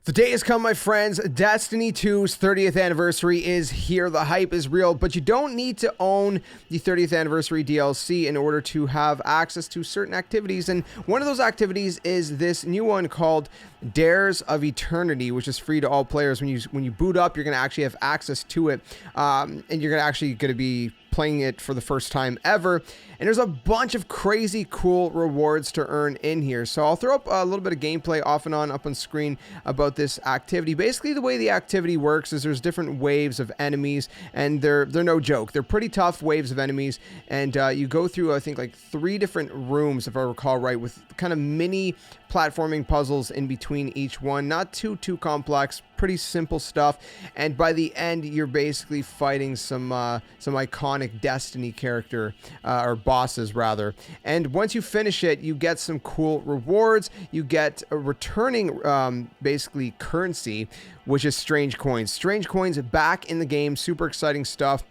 The day has come, my friends. Destiny 2's 30th anniversary is here. The hype is real, but you don't need to own the 30th anniversary DLC in order to have access to certain activities. And one of those activities is this new one called Dares of Eternity, which is free to all players. When you boot up, you're going to actually have access to it, and you're going to be playing it for the first time ever. And there's a bunch of crazy cool rewards to earn in here. So I'll throw up a little bit of gameplay off and on up on screen about this activity. Basically, the way the activity works is there's different waves of enemies, and they're no joke. They're pretty tough waves of enemies, and you go through, I think, like 3 different rooms, if I recall right, with kind of mini platforming puzzles in between each one. Not too complex, pretty simple stuff. And by the end, you're basically fighting some iconic Destiny character, or bosses rather. And once you finish it, you get some cool rewards. You get a returning basically currency, which is strange coins. Strange coins back in the game. Super exciting stuff.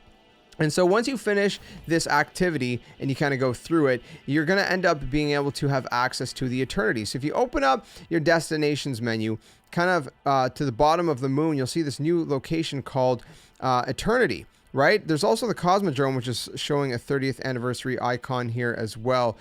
And so once you finish this activity and you kind of go through it, you're going to end up being able to have access to the Eternity. So if you open up your destinations menu, kind of to the bottom of the moon, you'll see this new location called Eternity. Right? There's also the Cosmodrome, which is showing a 30th anniversary icon here as well,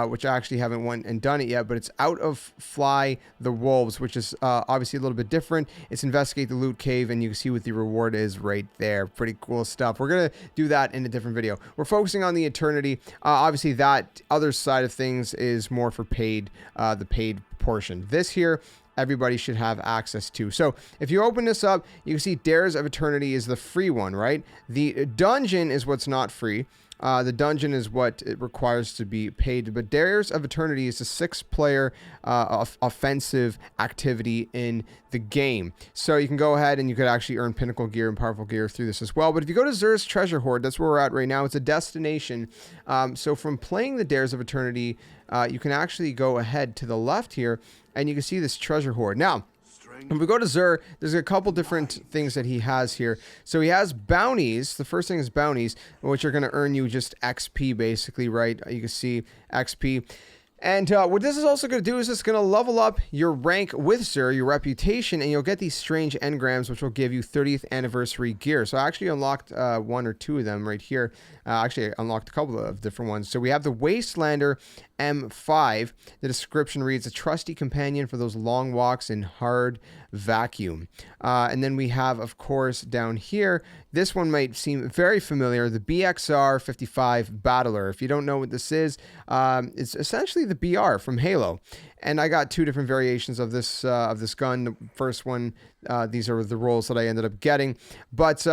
which I actually haven't went and done it yet, but it's Out of Fly the Wolves, which is obviously a little bit different. It's Investigate the Loot Cave, and you can see what the reward is right there. Pretty cool stuff. We're going to do that in a different video. We're focusing on the Eternity. Obviously, that other side of things is more for paid, the paid portion. This here, everybody should have access to. So if you open this up, you can see Dares of Eternity is the free one, right? The dungeon is what's not free. The dungeon is what it requires to be paid. But Dares of Eternity is a 6-player offensive activity in the game. So you can go ahead and you could actually earn pinnacle gear and powerful gear through this as well. But if you go to Xur's Treasure Hoard, that's where we're at right now. It's a destination. So from playing the Dares of Eternity, you can actually go ahead to the left here, and you can see this treasure hoard. Now, if we go to Xur, there's a couple different things that he has here. So he has bounties. The first thing is bounties, which are going to earn you just XP, basically, right? You can see XP. And what this is also going to do is it's going to level up your rank with Xur, your reputation, and you'll get these strange engrams, which will give you 30th anniversary gear. So I actually unlocked 1 or 2 of them right here. Actually, I unlocked a couple of different ones. So we have the Wastelander M5. The description reads, a trusty companion for those long walks in hard vacuum. And then we have, of course, down here, this one might seem very familiar, the BXR 55 Battler. If you don't know what this is, it's essentially the BR from Halo. And I got 2 different variations of this gun. The first one, these are the rolls that I ended up getting. But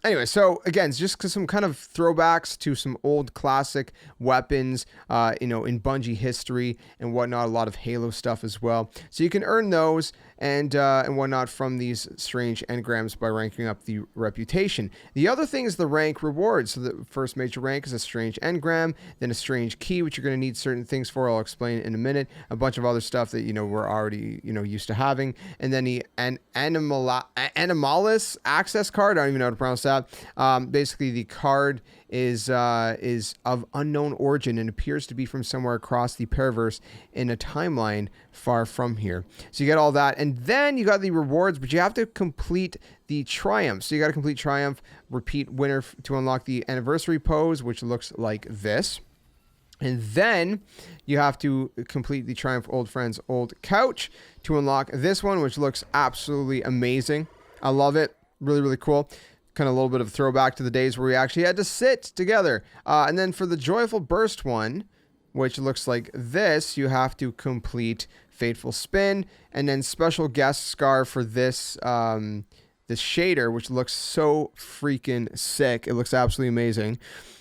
anyway, so again, it's just some kind of throwbacks to some old classic weapons, in Bungie history and whatnot. A lot of Halo stuff as well. So you can earn those and whatnot from these strange engrams by ranking up the reputation. The other thing is the rank rewards. So the first major rank is a strange engram, then a strange key, which you're going to need certain things for. I'll explain in a minute. A bunch of other stuff that we're already used to having, and then the Animalis access card. I don't even know how to pronounce that. Basically, the card is of unknown origin and appears to be from somewhere across the Paraverse in a timeline far from here. So you get all that, and then you got the rewards, but you have to complete the triumph. So you got to complete triumph, repeat winner to unlock the anniversary pose, which looks like this. And then you have to complete the Triumph Old Friends Old Couch to unlock this one, which looks absolutely amazing. I love it. Really, really cool. Kind of a little bit of a throwback to the days where we actually had to sit together. And then for the Joyful Burst one, which looks like this, you have to complete Fateful Spin, and then Special Guest Scar for this this shader, which looks so freaking sick. It looks absolutely amazing.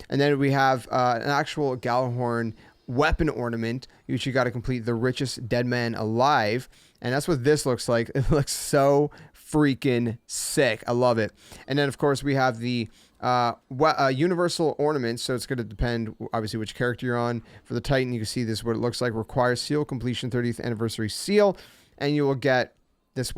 And then we have an actual Gjallarhorn weapon ornament, which you got to complete the Richest Dead Man Alive. And that's what this looks like. It looks so freaking sick. I love it. And then, of course, we have the universal ornament. So it's going to depend, obviously, which character you're on. For the Titan, you can see this is what it looks like. Requires seal completion, 30th anniversary seal. And you will get this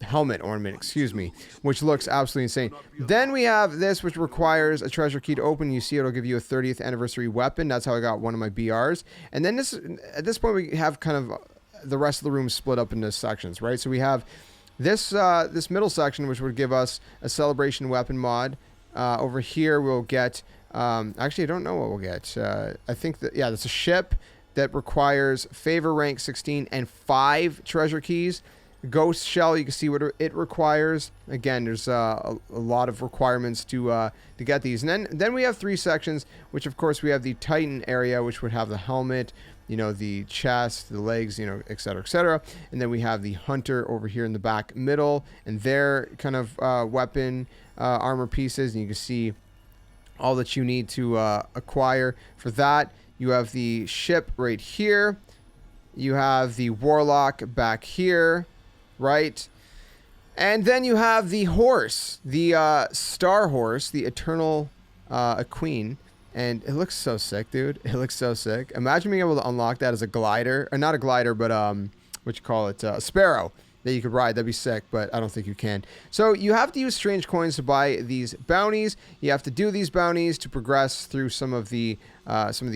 helmet ornament, excuse me, which looks absolutely insane. Then we have this, which requires a treasure key to open. You see it'll give you a 30th anniversary weapon. That's how I got one of my BRs. And then at this point we have kind of the rest of the room split up into sections, right? So we have this this middle section, which would give us a celebration weapon mod. Over here we'll get, actually I don't know what we'll get. I think that, yeah, that's a ship that requires favor rank 16 and 5 treasure keys. Ghost shell, you can see what it requires. Again, there's a lot of requirements to get these. And then we have 3 sections, which of course we have the Titan area, which would have the helmet, you know, the chest, the legs, you know, et cetera, et cetera. And then we have the hunter over here in the back middle, and their kind of weapon armor pieces. And you can see all that you need to acquire for that. You have the ship right here. You have the warlock back here. Right, and then you have the horse, the star horse, the eternal queen, and it looks so sick, dude. It looks so sick. Imagine being able to unlock that as a glider, or not a glider, but what you call it, a sparrow that you could ride. That'd be sick, but I don't think you can. So you have to use strange coins to buy these bounties. You have to do these bounties to progress through some of the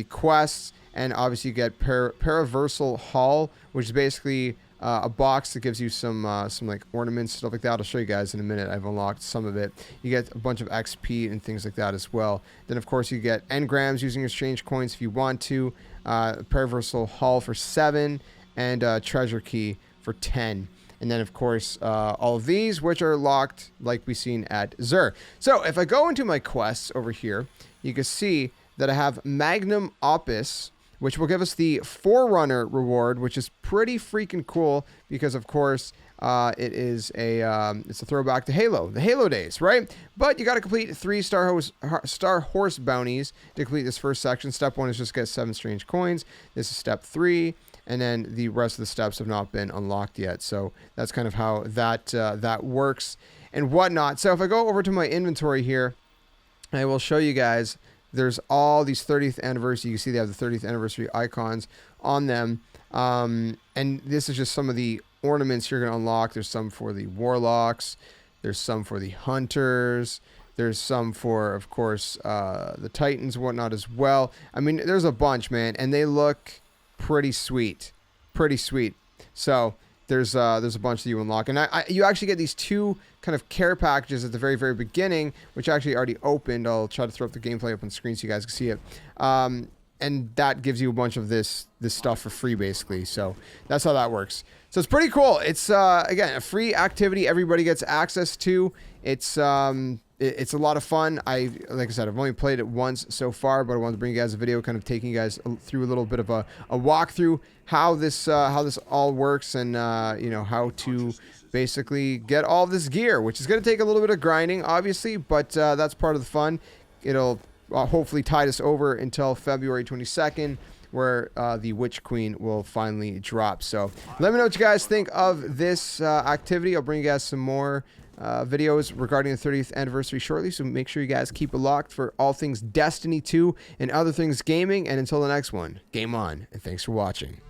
quests, and obviously you get Paraversal Hall, which is basically a box that gives you some like ornaments, stuff like that. I'll show you guys in a minute. I've unlocked some of it. You get a bunch of XP and things like that as well. Then of course you get engrams using exchange coins if you want to. Paraversal Hall for 7 and treasure key for 10. And then of course all of these, which are locked like we seen at Xur. So if I go into my quests over here, you can see that I have Magnum Opus, which will give us the Forerunner reward, which is pretty freaking cool because, of course, it is it's a throwback to Halo, the Halo days, right? But you got to complete 3 Star Horse bounties to complete this first section. Step 1 is just get 7 strange coins. This is step 3, and then the rest of the steps have not been unlocked yet. So that's kind of how that works and whatnot. So if I go over to my inventory here, I will show you guys. There's all these 30th anniversary. You can see they have the 30th anniversary icons on them. And this is just some of the ornaments you're going to unlock. There's some for the warlocks. There's some for the hunters. There's some for, of course, the titans and whatnot as well. I mean, there's a bunch, man. And they look pretty sweet. Pretty sweet. So there's a bunch that you unlock. And you actually get these 2 kind of care packages at the very, very beginning, which actually already opened. I'll try to throw up the gameplay up on screen so you guys can see it. And that gives you a bunch of this stuff for free, basically. So that's how that works. So it's pretty cool. It's, again, a free activity everybody gets access to. It's a lot of fun. Like I said, I've only played it once so far, but I wanted to bring you guys a video kind of taking you guys through a little bit of a walkthrough how this all works, and you know, how to basically get all this gear, which is going to take a little bit of grinding, obviously, but that's part of the fun. It'll hopefully tide us over until February 22nd, where the Witch Queen will finally drop. So let me know what you guys think of this activity. I'll bring you guys some more videos regarding the 30th anniversary shortly, so make sure you guys keep it locked for all things Destiny 2 and other things gaming. And until the next one, game on, and thanks for watching.